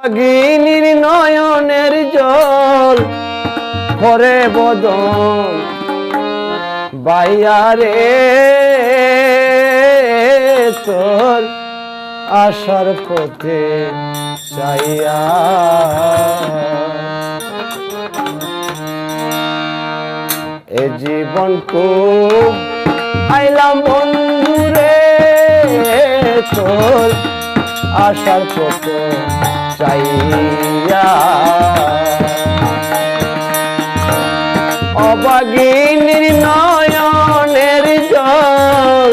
গিনির নয়নের জল করে বদন বাইয়ারে তোর আসার পথে চাইয়া এ জীবন খুব আইলাম বন্ধুরে তোর আসার পথে চাইয়া অবাগিনীর নয়নের জল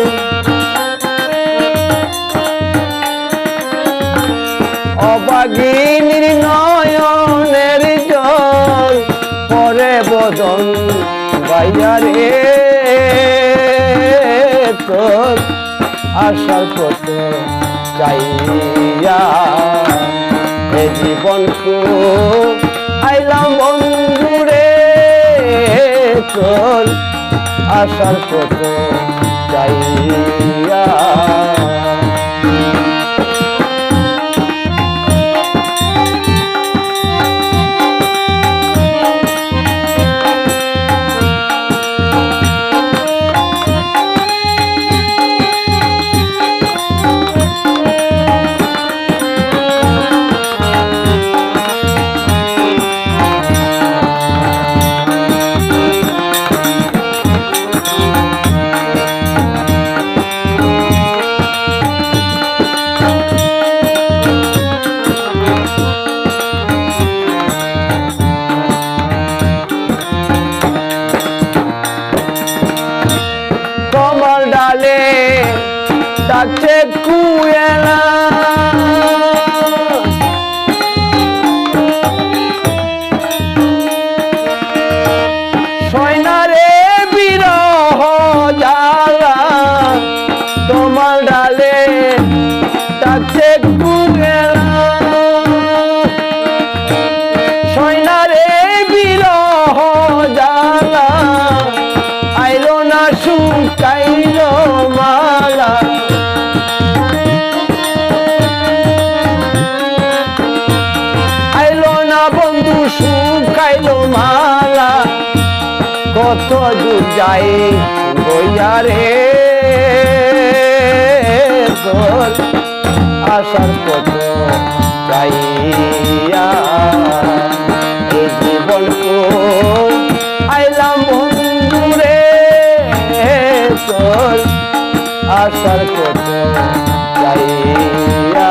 অবাগিনীর নয়নের জল পরে বদন বাইয়ারে তোর আসার পথে চাইয়া এ জীবন খুব আইলাম বন্ধুরে তোর আসার পথে চাইয়া ডালে ডাকছে কুয়েলা সয়নারে বিরহ জ্বালা তোমার ডালে ডাকছে কুয়েলা সয়নারে বিরহ জ্বালা আইলো না শুকাইলো মালা আইলো না বন্ধু শুকাইলো মালা কত দূর যাই বইয়ারে তোর আসার কত চাইয়া এই জীবন আইলাম বন্ধুরে তোর আসার কত চাইয়া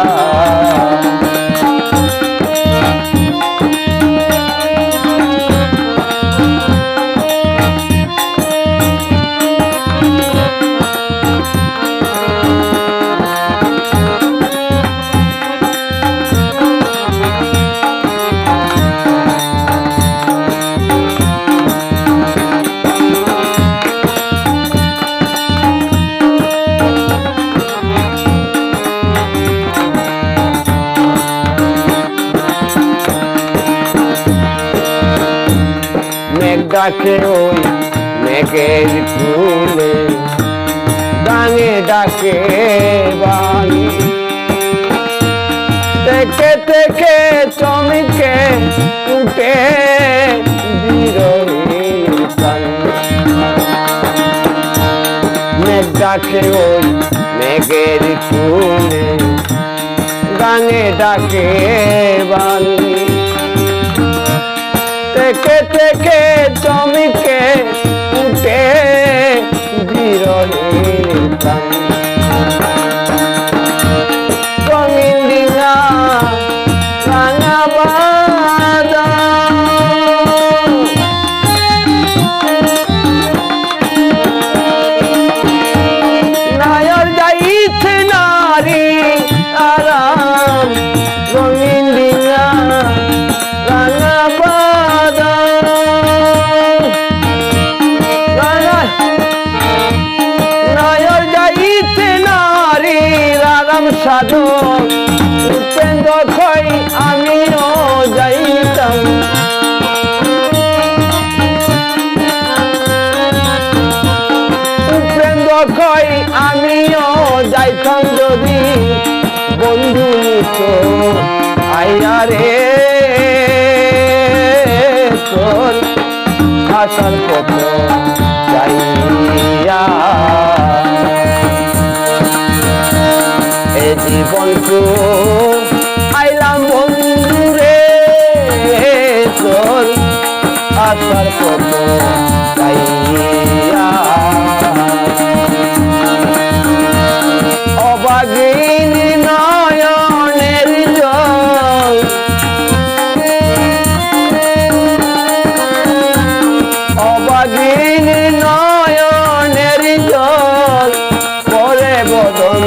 ডাকে ওই মেঘের ফুলে গানে ডাকে বাণী থেকে থেকে চমকে উঠে বিরহীর প্রাণ মেঘ ডাকে ওই মেঘের ফুলে গানে ডাকে বাণী থেকে থেকে চমকে উঠে বিরহের প্রাণ রঙিন ডিঙা রাঙা বাদা নায়র যাইছে নারী আরাম রঙিন ডিঙা রাঙা বাদা রে তোর আসার কত চাইয়া এ জীবন তো আইলাম বন্ধু রে তোর আসার কত চাইয়া অবাগিন নয়নের জল অবাগিন নয়নের জল পরে বদন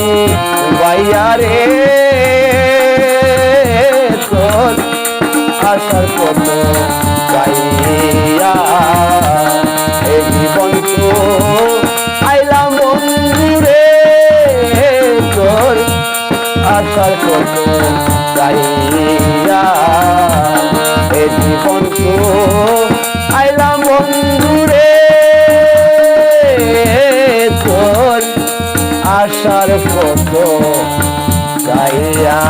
বাইয়া রে তোর আসার কত চাইয়া এ জীবন তো আইলাম বন্ধু রে তোর আসার কত চাইয়া এ জীবন তো আইলাম বন্ধু রে তোর আসার কত চাইয়া